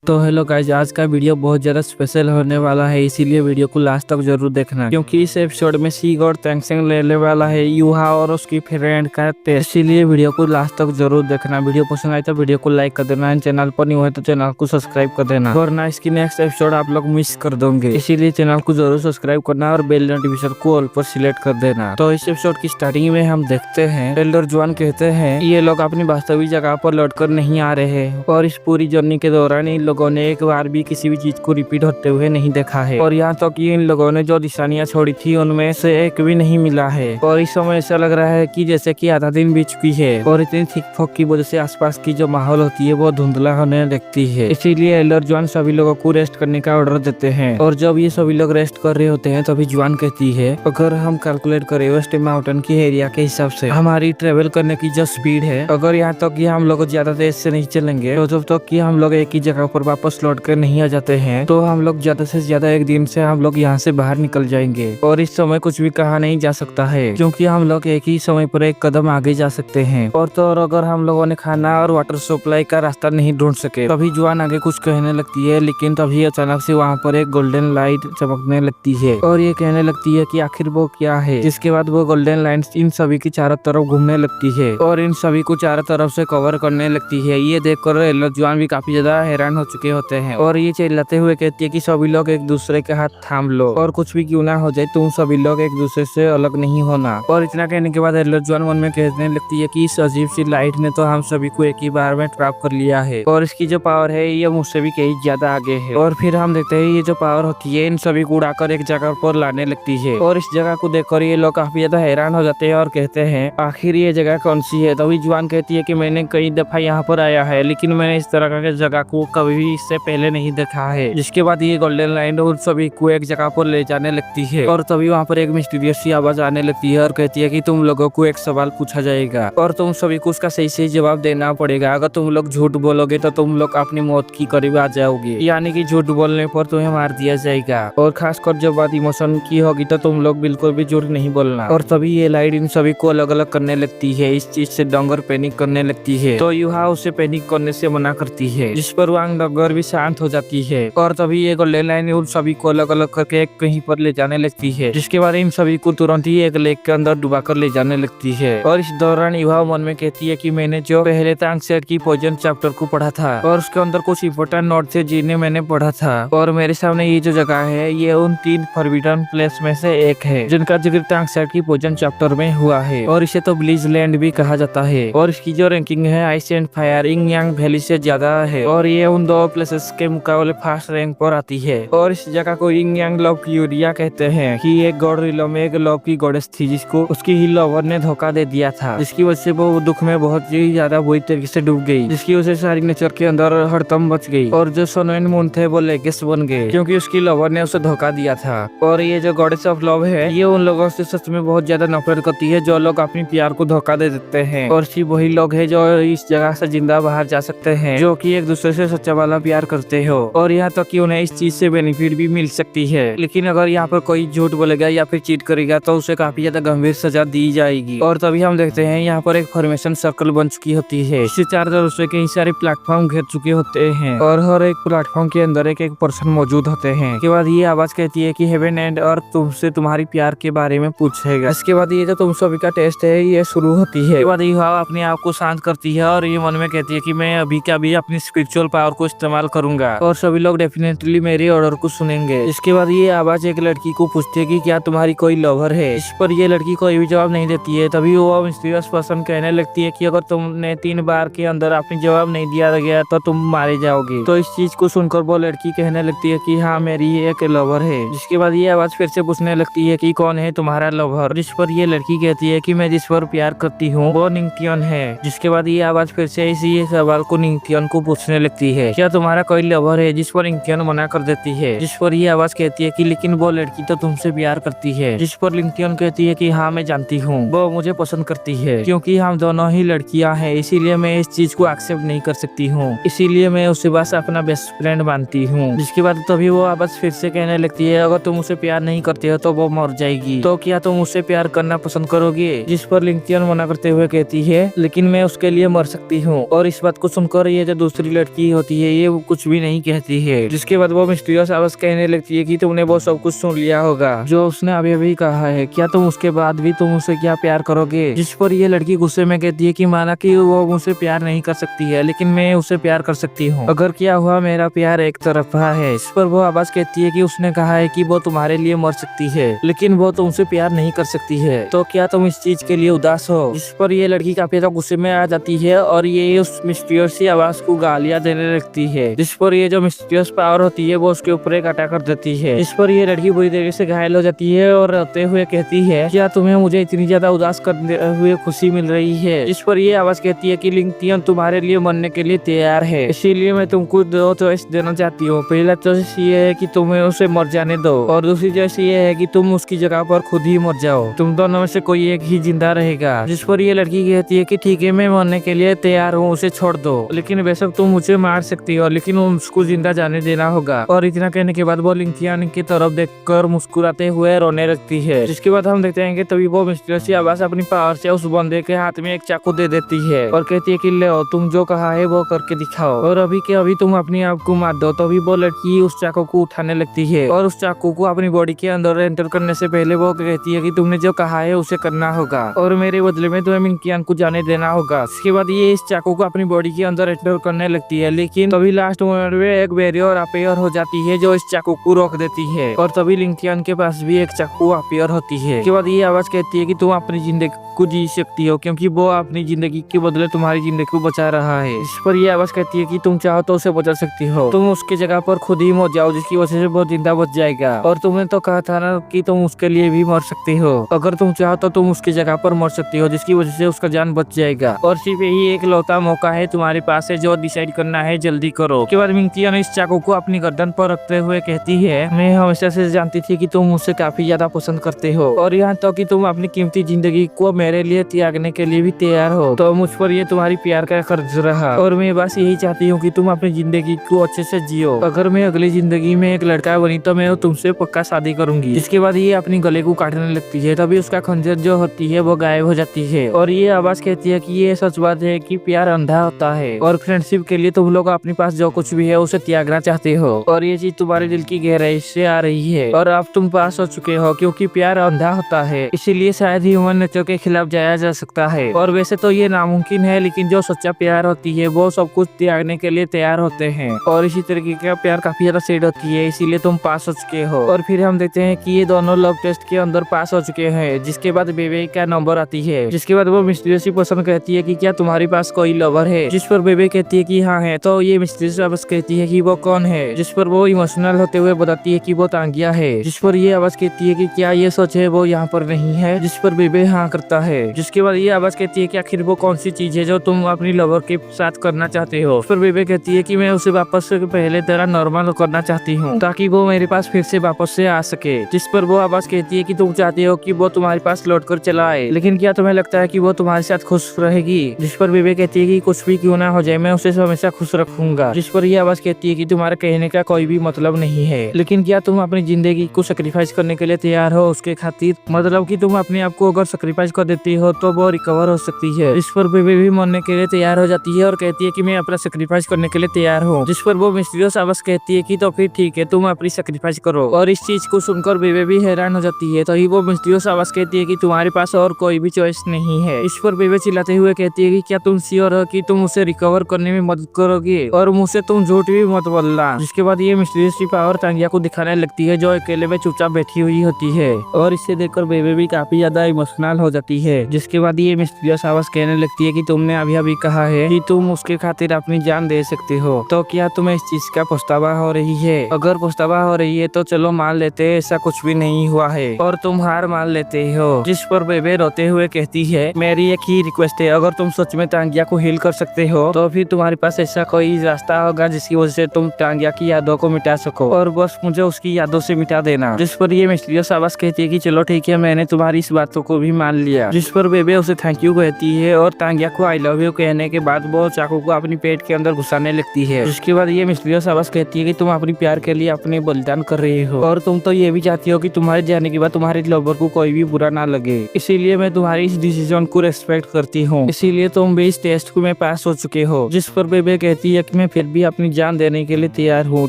तो hello guys, आज का वीडियो बहुत ज्यादा स्पेशल होने वाला है, इसीलिए वीडियो को लास्ट तक जरूर देखना, क्योंकि इस एपिसोड में सीग और तेंगसेंग लेने वाला है यूहा और उसकी फ्रेंड का टेस्ट। इसीलिए वीडियो को लास्ट तक जरूर देखना। वीडियो पसंद आए तो वीडियो को लाइक कर देना, चैनल पर न्यू है तो चैनल को सब्सक्राइब कर देना, वरना इसकी नेक्स्ट एपिसोड आप लोग मिस कर दोगे। इसीलिए चैनल को जरूर सब्सक्राइब करना और बेल नोटिफिकेशन को ऑल पर सिलेक्ट कर देना। तो इस एपिसोड की स्टार्टिंग में हम देखते हैं एल्डर जुआन कहते हैं ये लोग अपनी वास्तविक जगह पर लौटकर नहीं आ रहे हैं, और इस पूरी जर्नी के दौरान इन लोगों ने एक बार भी किसी भी चीज को रिपीट होते हुए नहीं देखा है, और यहाँ तक कि इन लोगों ने जो निशानियां छोड़ी थी उनमें से एक भी नहीं मिला है। और इस समय ऐसा लग रहा है कि जैसे कि आधा दिन बीत चुकी है, और इतनी थिक फॉग की वजह से आसपास की जो माहौल होती है वो धुंधला होने लगती है। इसीलिए एल्डर जुआन सभी लोगों को रेस्ट करने का ऑर्डर देते हैं, और जब ये सभी लोग रेस्ट कर रहे होते हैं तभी जुआन कहती है अगर हम कैलकुलेट करें वेस्ट माउंटेन की एरिया के हिसाब से हमारी ट्रेवल करने की जो स्पीड है, अगर यहाँ तक कि हम लोग ज्यादा तेज से नहीं चलेंगे तो जब तक कि हम लोग एक ही जगह पर वापस लौट कर नहीं आ जाते हैं तो हम लोग ज्यादा से ज्यादा एक दिन से हम लोग यहाँ से बाहर निकल जाएंगे। और इस समय कुछ भी कहा नहीं जा सकता है, क्योंकि हम लोग एक ही समय पर एक कदम आगे जा सकते हैं। और तो और अगर हम लोगों ने खाना और वाटर सप्लाई का रास्ता नहीं ढूंढ सके तभी जुआन आगे कुछ कहने लगती है, लेकिन तभी अचानक से वहाँ पर एक गोल्डन लाइट चमकने लगती है और ये कहने लगती है कि आखिर वो क्या है। जिसके बाद वो गोल्डन लाइट इन सभी की चारों तरफ घूमने लगती है और इन सभी को चारों तरफ से कवर करने लगती है। ये देखकर एल्डर जुआन भी काफी ज्यादा हैरान हो चुके होते हैं, और ये चिल्लाते हुए कहती है कि सभी लोग एक दूसरे के हाथ थाम लो, और कुछ भी क्यों ना हो जाए तुम सभी लोग एक दूसरे से अलग नहीं होना। और इतना कहने के बाद एल्डर जुआन मन में कहने लगती है कि इस अजीब सी लाइट ने तो हम सभी को एक ही बार में ट्रैप कर लिया है, और इसकी जो पावर है ये मुझसे भी कहीं ज्यादा आगे है। और फिर हम देखते हैं ये जो पावर होती है इन सभी को उड़ाकर एक जगह पर लाने लगती है, और इस जगह को देखकर ये लोग काफी ज्यादा हैरान हो जाते हैं और कहते हैं आखिर ये जगह कौन सी है। तभी जुआन कहती है कि मैंने कई दफा यहाँ पर आया है, लेकिन मैंने इस तरह की जगह को कभी भी इससे पहले नहीं देखा है। जिसके बाद ये गोल्डन लाइन उन सभी को एक जगह पर ले जाने लगती है, और तभी वहाँ पर एक मिस्टीरियस सी आवाज आने लगती है और कहती है कि तुम लोगों को एक सवाल पूछा जाएगा और तुम सभी को उसका सही सही जवाब देना पड़ेगा। अगर तुम लोग झूठ बोलोगे तो तुम लोग अपनी मौत की करीब आ जाओगे, यानी कि झूठ बोलने पर तुम्हें मार दिया जाएगा, और खासकर जब बात इमोशन की होगी तो तुम लोग बिल्कुल भी झूठ नहीं बोलना। और तभी ये लाइट इन सभी को अलग अलग करने लगती है। इस चीज से डंगर पैनिक करने लगती है, तो यूहा उसे पैनिक करने से मना करती है, जिस पर वांग डंगर भी शांत हो जाती है। और तभी ये गोल्डन लाइन उन सभी को अलग अलग करके कहीं पर ले जाने लगती है, जिसके बाद इन सभी को तुरंत ही एक लेक के अंदर डुबा कर ले जाने लगती है। और इस दौरान युवा मन में कहती है कि मैंने जो पहले तांगसेर की पॉइजन चैप्टर को पढ़ा था और उसके अंदर कुछ इंपोर्टेंट नोट थे जिन्हें मैंने पढ़ा था, और मेरे सामने ये जो जगह है ये उन 3 फॉरबिडन प्लेस में से एक है जिनका जिक्र तांगसेर की पॉइजन चैप्टर में हुआ है, और इसे तो ब्लीज लैंड भी कहा जाता है। और इसकी जो रैंकिंग है आइस एंड फायर इंग यांग वैली से ज्यादा है, और ये उन 2 प्लेसेस के मुकाबले फर्स्ट रैंक पर आती है। और इस जगह को इंग यांग लव की यूरिया कहते हैं कि एक गॉड रिलो में एक लव की गॉडेस थी जिसको उसकी ही लवर ने धोखा दे दिया था, जिसकी वजह से वो दुख में बहुत ही ज्यादा बुरी तरीके से डूब गई, जिसकी वजह से सारी नेचर के अंदर हड़कंप मच गई, और जो सन एंड मून थे वो लेगेस बन गए क्योंकि उसकी लवर ने उसे धोखा दिया था। और ये जो गॉडेस ऑफ लव है ये उन लोगों से सच में बहुत ज्यादा नफरत करती है जो लोग अपनी प्यार को धोखा दे देते हैं, और सिर्फ वही लोग है जो इस जगह से जिंदा बाहर जा सकते हैं जो कि एक दूसरे से सच्चा वाला प्यार करते हो, और यहाँ तक कि उन्हें इस चीज से बेनिफिट भी मिल सकती है। लेकिन अगर यहाँ पर कोई झूठ बोलेगा या फिर चीट करेगा तो उसे काफी ज्यादा गंभीर सजा दी जाएगी। और तभी हम देखते हैं यहाँ पर एक फॉर्मेशन सर्कल बन चुकी होती है, इससे चारों तरफ से कई सारे प्लेटफॉर्म घेर चुके होते हैं, और हर एक प्लेटफॉर्म के अंदर एक एक पर्सन मौजूद होते हैं। इसके बाद ये आवाज कहती है कि हेवन एंड अर्थ तुमसे तुम्हारी प्यार के बारे में पूछेगा। इसके बाद ये जो तुम सभी का टेस्ट है ये शुरू होती है। इसके बाद ये अपने आप को शांत करती है और ये मन में कहती है कि मैं अभी क्या भी अपनी स्पिरिचुअल पावर को इस्तेमाल करूंगा, और सभी लोग डेफिनेटली मेरे ऑर्डर को सुनेंगे। इसके बाद ये आवाज एक लड़की को पूछती है कि क्या तुम्हारी कोई लवर है। इस पर ये लड़की कोई भी जवाब नहीं देती है। तभी वो मिस्टीरियस पर्सन कहने लगती है कि अगर तुमने 3 बार के अंदर अपनी जवाब नहीं दिया गया तो तुम मारे जाओगे। तो इस चीज को सुनकर वो लड़की कहने लगती है कि हाँ मेरी एक लवर है। जिसके बाद ये आवाज फिर से पूछने लगती है कि कौन है तुम्हारा लवर। जिस पर ये लड़की कहती है कि मैं जिस पर प्यार करती हूँ वो निंगथियन है। जिसके बाद ये आवाज फिर से इसी सवाल को निंगथियन को पूछने लगती है क्या तुम्हारा कोई लवर है। जिस पर निंगथियन मना कर देती है। जिस पर ये आवाज कहती है कि लेकिन वो लड़की तो तुमसे प्यार करती है। जिस पर निंगथियन कहती है कि हाँ मैं जानती हूँ वो मुझे पसंद करती है, क्योंकि हम दोनों ही लड़कियां हैं इसीलिए मैं इस चीज को एक्सेप्ट नहीं कर सकती हूँ, इसीलिए मैं उसे बस अपना बेस्ट फ्रेंड मानती हूँ। जिसके बाद तभी वो आवाज फिर से कहने लगती है अगर तुम उसे प्यार नहीं करते हो तो वो मर जाएगी, तो क्या तुम उससे प्यार करना पसंद करोगे। जिस पर लिंगथियन मना करते हुए कहती है लेकिन मैं उसके लिए मर सकती हूँ। और इस बात को सुनकर ये जो दूसरी लड़की होती है है ये वो कुछ भी नहीं कहती है। जिसके बाद वो मिस्टीरियस आवाज कहने लगती है कि तुमने वो सब कुछ सुन लिया होगा जो उसने अभी अभी कहा है, क्या तुम उसके बाद भी तुम उसे क्या प्यार करोगे। जिस पर ये लड़की गुस्से में कहती है कि माना कि वो मुझसे प्यार नहीं कर सकती है लेकिन मैं उसे प्यार कर सकती हूँ, अगर क्या हुआ मेरा प्यार एक तरफा है। इस पर वो आवाज कहती है कि उसने कहा है कि वो तुम्हारे लिए मर सकती है लेकिन वो तुमसे प्यार नहीं कर सकती है, तो क्या तुम इस चीज के लिए उदास हो। जिस पर ये लड़की काफी ज्यादा गुस्से में आ जाती है और ये उस मिस्टीरियस आवाज को गालियां देने लगती है। जिस पर ये जो मिस्टीरियस पावर होती है वो उसके ऊपर एक अटैक कर देती है। इस पर ये लड़की बुरी तरीके से घायल हो जाती है और रोते हुए कहती है क्या तुम्हें मुझे इतनी ज्यादा उदास करते हुए खुशी मिल रही है। इस पर ये आवाज कहती है कि लिंक्टियन तुम्हारे लिए मरने के लिए तैयार है, इसीलिए मैं तुमको दो चॉइस देना चाहती हूँ। पहला चॉइस ये है कि तुम्हें उसे मर जाने दो और दूसरी चॉइस ये है कि तुम उसकी जगह पर खुद ही मर जाओ, तुम दोनों में से कोई एक ही जिंदा रहेगा। जिस पर ये लड़की कहती है कि ठीक है मैं मरने के लिए तैयार हूँ, उसे छोड़ दो, लेकिन बेशक तुम मुझे मार सकती हो लेकिन उसको जिंदा जाने देना होगा। और इतना कहने के बाद वो लिंक्टियन की तरफ देखकर मुस्कुराते हुए रोने लगती है। जिसके बाद हम देखते हैं कि तभी वो मिस्टीरियस आवाज अपनी पावर से उस बंदे के हाथ में एक चाकू दे देती है और कहती है कि ले तुम जो कहा है वो करके दिखाओ और अभी के अभी तुम अपने आप को मार दो। तभी वो लड़की उस चाकू को उठाने लगती है और उस चाकू को अपनी बॉडी के अंदर एंटर करने से पहले वो कहती है कि तुमने जो कहा है उसे करना होगा और मेरे बदले में तुम्हें लिंक्टियन को जाने देना होगा। इसके बाद ये इस चाकू को अपनी बॉडी के अंदर एंटर करने लगती है लेकिन तभी लास्ट मोमेंट में एक बैरियर अपीयर हो जाती है जो इस चाकू को रोक देती है और तभी लिंक्टियन के पास भी एक चाकू अपीयर होती है। इसके बाद ये आवाज कहती है कि तुम अपनी जिंदगी को जी सकती हो क्योंकि वो अपनी जिंदगी के बदले तुम्हारी जिंदगी को बचा रहा है। इस पर ये आवाज कहती है कि तुम चाहो तो उसे बचा सकती हो, तुम उसकी जगह पर खुद ही मर जाओ जिसकी वजह से वो जिंदा बच जाएगा और तुमने तो कहा था ना कि तुम उसके लिए भी मर सकती हो, अगर तुम चाहो तो तुम उसकी जगह पर मर सकती हो जिसकी वजह से उसका जान बच जाएगा और सिर्फ यही एक लौता मौका है तुम्हारे पास है जो डिसाइड करना है, जल्दी करो। उसके बाद लिंक्टियन इस चाकू को अपनी गर्दन पर रखते हुए कहती है मैं हमेशा से जानती थी कि तुम मुझसे काफी ज्यादा पसंद करते हो और यहाँ तक कि तुम अपनी कीमती जिंदगी को मेरे लिए त्यागने के लिए भी तैयार हो, तो मुझ पर ये तुम्हारी प्यार का कर्ज रहा और मैं बस यही चाहती हूँ कि तुम अपनी जिंदगी को अच्छे से जियो। अगर मैं अगली जिंदगी में एक लड़का बनी तो मैं तुमसे पक्का शादी करूंगी। इसके बाद ये अपनी गले को काटने लगती है, तभी उसका खंजर जो होती है वो गायब हो जाती है और ये आवाज कहती है कि ये सच बात है कि प्यार अंधा होता है और फ्रेंडशिप के लिए तुम लोग अपने पास जो कुछ भी है उसे त्यागना चाहते हो और ये चीज तुम्हारे दिल की गहराई से आ रही है और अब तुम पास हो चुके हो क्योंकि प्यार अंधा होता है, इसीलिए शायद ह्यूमन नेचर के खिलाफ जाया जा सकता है और वैसे तो ये नामुमकिन है लेकिन जो सच्चा प्यार होती है वो सब कुछ त्यागने के लिए तैयार होते हैं और इसी तरीके का प्यार काफी ज्यादा सेड होती है, इसीलिए तुम पास हो चुके हो। और फिर हम देखते हैं कि ये दोनों लव टेस्ट के अंदर पास हो चुके हैं। जिसके बाद बेबे का नंबर आती है, जिसके बाद वो मिस्टीरियस पर्सन कहती है कि क्या तुम्हारे पास कोई लवर है, जिस पर बेबे कहती है कि हाँ है। तो ये मिस्टीरियस आवाज कहती है कि वो कौन है, जिस पर वो इमोशनल होते हुए बताती है कि वो तांगिया है। जिस पर ये आवाज कहती है कि क्या ये सच है वो यहाँ पर नहीं है, जिस पर बेबे हाँ करता है। जिसके बाद ये आवाज कहती है कि आखिर वो कौन सी चीज है जो तुम अपनी लवर के साथ करना चाहते हो। उस पर बेबे कहती है कि मैं उसे वापस से पहले तरह नॉर्मल करना चाहती हूँ ताकि वो मेरे पास फिर से वापस से आ सके। जिस पर वो आवाज कहती है कि तुम चाहते हो कि वो तुम्हारे पास लौट कर चला आए, लेकिन क्या तुम्हें लगता है कि वो तुम्हारे साथ खुश रहेगी। जिस पर बेबे कहती है कि कुछ भी क्यों ना हो जाए मैं उसे हमेशा खुश रखूंगा। जिस पर यह आवाज कहती है कि तुम्हारे कहने का कोई भी मतलब नहीं है, लेकिन क्या तुम अपनी जिंदगी को सेक्रीफाइस करने के लिए तैयार हो उसके खातिर, मतलब कि तुम अपने आप को अगर सेक्रीफाइस कर देती हो तो वो रिकवर हो सकती है। इस पर बेबी भी मरने के लिए तैयार हो जाती है और कहती है कि मैं अपना सेक्रीफाइस करने के लिए तैयार हूँ। जिस पर वो मिस्टीरियस आवाज कहती है कि तो फिर ठीक है तुम अपनी सेक्रीफाइस करो। और इस चीज को सुनकर बेबी भी हैरान हो जाती है। तो ही वो मिस्टीरियस आवाज कहती है कि तुम्हारे पास और कोई भी चॉइस नहीं है। इस पर बेबी चिल्लाते हुए कहती है कि क्या तुम श्योर हो कि तुम उसे रिकवर करने में मदद करोगे और मुझसे तुम झूठ भी मत बोलना। जिसके बाद ये मिस्टीरियस पावर तांगिया को दिखाने लगती है जो अकेले में चुपचाप बैठी हुई होती है और इसे देखकर बेबी भी काफी ज्यादा इमोशनल हो जाती है। जिसके बाद ये मिस्टीरियस आवाज कहने लगती है कि तुमने अभी अभी कहा है कि तुम उसके खातिर अपनी जान दे सकते हो, तो क्या तुम्हें इस चीज का पछतावा हो रही है? अगर पछतावा हो रही है तो चलो मान लेते हैं ऐसा कुछ भी नहीं हुआ है और तुम हार मान लेते हो। जिस पर बेबे रोते हुए कहती है मेरी एक ही रिक्वेस्ट है, अगर तुम सच में तांगिया को हील कर सकते हो तो फिर तुम्हारे पास ऐसा कोई रास्ता होगा जिसकी वजह से तुम तांगिया की यादों को मिटा सको और बस मुझे उसकी यादों से मिटा देना। जिस पर ये मिस्टीरियस आवाज कहती है कि चलो ठीक है मैंने तुम्हारी इस बातों को भी मान लिया, गया, जिस पर बेबे उसे थैंक यू कहती है और तांगिया को आई लव यू कहने के बाद वो चाकू को अपनी पेट के अंदर घुसाने लगती है। जिसके बाद ये मिस्टीरियस आवाज कहती है कि तुम अपनी प्यार के लिए अपने बलिदान कर रही हो और तुम तो ये भी चाहती हो कि तुम्हारे जाने के बाद तुम्हारे लवर को कोई भी बुरा ना लगे, इसीलिए मैं तुम्हारी इस डिसीजन को रेस्पेक्ट करती हूँ, इसीलिए तुम भी इस टेस्ट को में पास हो चुके हो। जिस पर बेबे कहती है कि मैं फिर भी अपनी जान देने के लिए तैयार हूँ,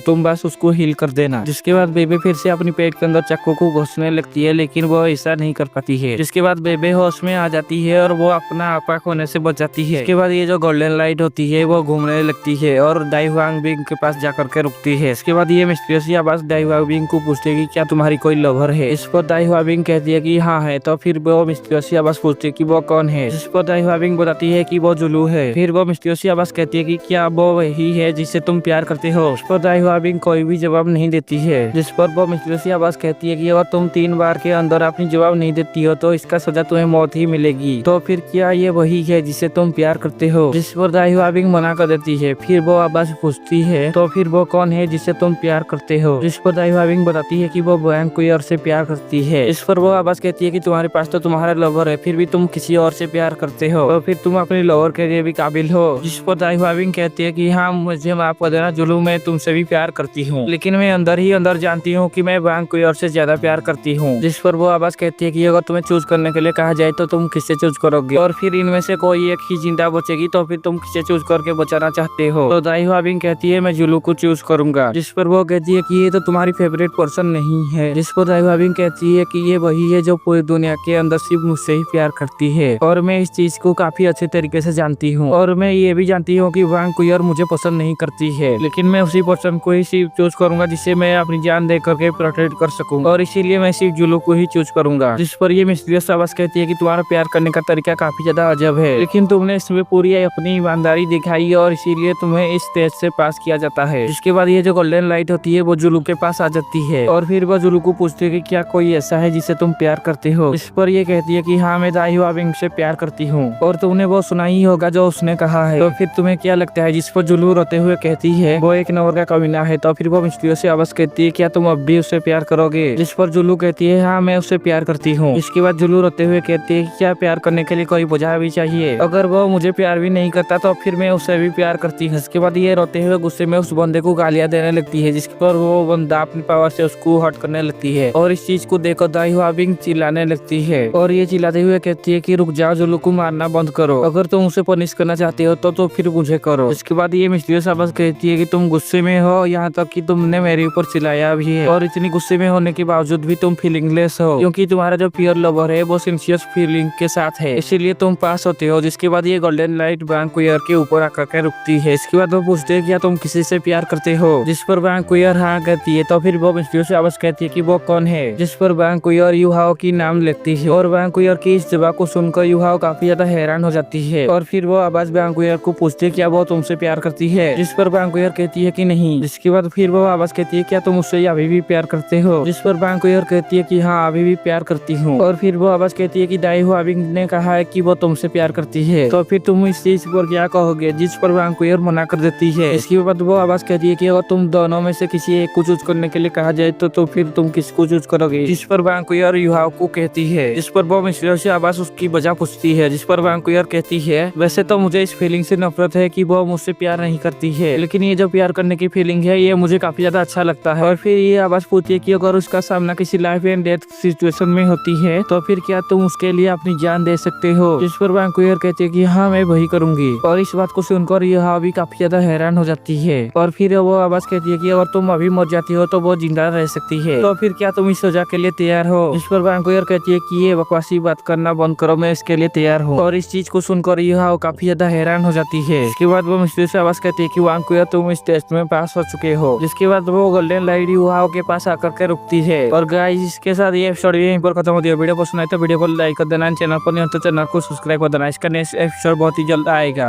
तुम बस उसको हील कर देना। जिसके बाद बेबे फिर से अपनी पेट के अंदर चाकू को घुसने लगती है, लेकिन वो ऐसा नहीं कर पाती है। जिसके बाद बेबे होश में आ जाती है और वो अपना आपा खोने से बच जाती है। इसके बाद ये जो गोल्डन लाइट होती है वो घूमने लगती है और दाई हुआंग बिंग के पास जाकर के रुकती है। इसके बाद ये मिस्टीरियस आवाज दाई हुआंग बिंग को पूछती है कि क्या तुम्हारी कोई लवर है। इस पर दाई हुआंग बिंग कहती है कि हाँ है। तो फिर वो मिस्टीरियस आवाज पूछती है कि वो कौन है। जिस पर दाई हुआंग बिंग बताती है कि वो जुलू है। फिर वो मिस्टीरियस आवाज कहती है कि क्या वो वही है जिससे तुम प्यार करते हो। उस पर दाई हुआंग बिंग कोई भी जवाब नहीं देती है। जिस पर वो मिस्टीरियस आवाज कहती है कि अगर तुम 3 बार के अंदर अपनी जवाब नहीं देती हो तो इसका सजा तुम्हें मौत ही मिलेगी। तो फिर क्या ये वही है जिससे तुम प्यार करते हो। जिस पर दाई हुआंग बिंग मना कर देती है। फिर वो आवाज पूछती है तो फिर वो कौन है जिससे तुम प्यार करते हो। जिस पर दाई हुआंग बिंग बताती है कि वो बैंग कोई और से प्यार करती है। इस पर वो आवाज कहती है कि तुम्हारे पास तो तुम्हारा लवर है, फिर भी तुम किसी और से प्यार करते हो, तो फिर तुम अपने लवर के लिए भी काबिल हो। जिस पर दाई हुआंग बिंग कहती है कि हाँ मुझे माफ कर देना जुलू, मैं तुमसे भी प्यार करती हूँ, लेकिन मैं अंदर ही अंदर जानती हूँ कि मैं बैंग कोई और से ज्यादा प्यार करती हूँ। जिस पर वो आवाज कहती है कि अगर तुम्हें चूज करने के लिए कहा जाए तो तुम किससे चूज करोगे, और फिर इनमें से कोई एक ही जिंदा बचेगी तो फिर तुम किसे चूज करके बचाना चाहते हो। तो दाई हुआंग बिंग कहती है मैं जुलू को चूज करूंगा। जिस पर वो कहती है कि ये तो तुम्हारी फेवरेट पर्सन नहीं है। जिस पर दाई हुआंग बिंग कहती है कि ये वही है जो पूरी दुनिया के अंदर सिर्फ मुझसे ही प्यार करती है, और मैं इस चीज को काफी अच्छे तरीके से जानती हूँ, और मैं ये भी जानती हूँ कि बैंग कोई और मुझे पसंद नहीं करती है, लेकिन मैं उसी पर्सन को ही सिर्फ चूज करूंगा जिससे मैं अपनी जान दे करके प्रोटेक्ट कर सकूं, और इसीलिए मैं सिर्फ जुलू को ही चूज करूंगा। जिस पर ये मिस्टीरियस आवाज कहती है कि तुम्हारा प्यार करने का तरीका काफी ज्यादा अजब है, लेकिन तुमने इसमें पूरी अपनी ईमानदारी दिखाई और इसीलिए तुम्हें इस टेस्ट से पास किया जाता है। जिसके बाद ये जो गोल्डन लाइट होती है वो जुलू के पास आ जाती है, और फिर वो जुलू को पूछती है कि क्या कोई ऐसा है जिसे तुम प्यार करते हो। इस पर ये कहती है कि हाँ मैं दाई हुआंग बिंग से प्यार करती हूँ, और तुमने वो सुना ही होगा जो उसने कहा है, तो फिर तुम्हें क्या लगता है। जिस पर जुलू रोते हुए कहती है वो एक नंबर का कमीना है। तो फिर वो मिस्टीरियस आवाज कहती है क्या तुम अब भी उससे प्यार करोगे। जिस पर जुलू कहती है हाँ मैं उससे प्यार करती हूँ। इसके बाद जुलू रोते हुए कहती है क्या प्यार करने के लिए कोई वजह भी चाहिए, अगर वो मुझे प्यार भी नहीं करता तो फिर मैं उससे भी प्यार करती हूँ। इसके बाद ये रोते हुए गुस्से में उस बंदे को गालियां देने लगती है, जिस पर वो बंदा अपनी पावर से उसको हर्ट करने लगती है, और इस चीज को देखकर दाई हुआंग बिंग चिल्लाने लगती है, और ये चिल्लाते हुए कहती है कि रुक जाओ जुलू को मारना बंद करो, अगर तुम उसे पनिश करना चाहते हो तो फिर मुझे करो। इसके बाद ये मिस्टीरियस आवाज कहती है कि तुम गुस्से में हो, यहाँ तक कि तुमने मेरे ऊपर चिल्लाया भी है, और इतनी गुस्से में होने के बावजूद भी तुम फीलिंगलेस हो, क्योंकि तुम्हारा जो प्योर लवर है वो सिंसियर फीलिंग के साथ है, इसीलिए तुम पास होते हो। जिसके बाद ये गोल्डन लाइट बैंग कुयर के ऊपर आकर के रुकती है। इसके बाद वो पूछते हैं क्या तुम किसी से प्यार करते हो। जिस पर बैंग कुयर हाँ कहती है। तो फिर वो मिस्टीरियस आवाज कहती है कि वो कौन है। जिस पर बैंग कुयर यूहाओ की नाम लेती है, और बैंग कुयर की इस जवाब को सुनकर यूहाओ काफी ज्यादा हैरान हो जाती है, और फिर वो आवाज बैंग कुयर को पूछती है क्या वो तुमसे प्यार करती है। जिस पर बैंग कुयर कहती है कि नहीं। जिसके बाद फिर वो आवाज कहती है क्या तुम उससे अभी भी प्यार करते हो। जिस पर बैंग कुयर कहती है कि हाँ अभी भी प्यार करती हूँ, और फिर वो आवाज कहती है कि दाई हुआंग बिंग ने कहा है कि वो तुमसे प्यार करती है, तो फिर तुम इस चीज पर क्या कहोगे। जिस पर बैंग कुयर मना कर देती है। इसके बाद वो आवाज कहती है कि अगर तुम दोनों में से किसी एक को चूज करने के लिए कहा जाए तो फिर तुम किसको चूज करोगे। जिस पर बैंग कुयर यूहाओ को कहती है। जिस पर वो मिस्टीरियस आवाज उसकी वजह पूछती है। जिस पर बैंग कुयर कहती है वैसे तो मुझे इस फीलिंग से नफरत है कि वो मुझसे प्यार नहीं करती है, लेकिन ये जो प्यार करने की फीलिंग है ये मुझे काफी ज्यादा अच्छा लगता है। और फिर ये आवाज पूछती है कि अगर उसका सामना किसी लाइफ एंड डेथ सिचुएशन में होती है तो फिर क्या तुम उसके लिए अपनी जान दे सकते हो। जिस पर बैंग कुयर कहती है कि हाँ मैं वही करूंगी, और इस बात को सुनकर यह भी काफी ज्यादा हैरान हो जाती है। और फिर वो आवाज कहती है कि अगर तुम अभी मर जाती हो तो वो जिंदा रह सकती है, तो फिर क्या तुम इस सजा के लिए तैयार हो। जिस पर बैंग कुयर कहती है कि ये बकवासी बात करना बंद करो, मैं इसके लिए तैयार हूँ, और इस चीज को सुनकर यह काफी ज्यादा हैरान हो जाती है। इसके बाद वो मिस्टीरियस आवाज कहती है कि बैंग कुयर तुम इस टेस्ट में पास हो चुके हो। जिसके बाद वो गोल्डन लाइट यूहाओ के पास आकर के रुकती है। और गाइस इसके साथ ये एपिसोड यहीं पर खत्म होती है। वीडियो पसंद आए तो वीडियो को लाइक कर देना, चैनल पर नहीं हो तो चैनल को सब्सक्राइब कर देना। इसका नेक्स्ट एपिसोड बहुत ही जल्द आएगा।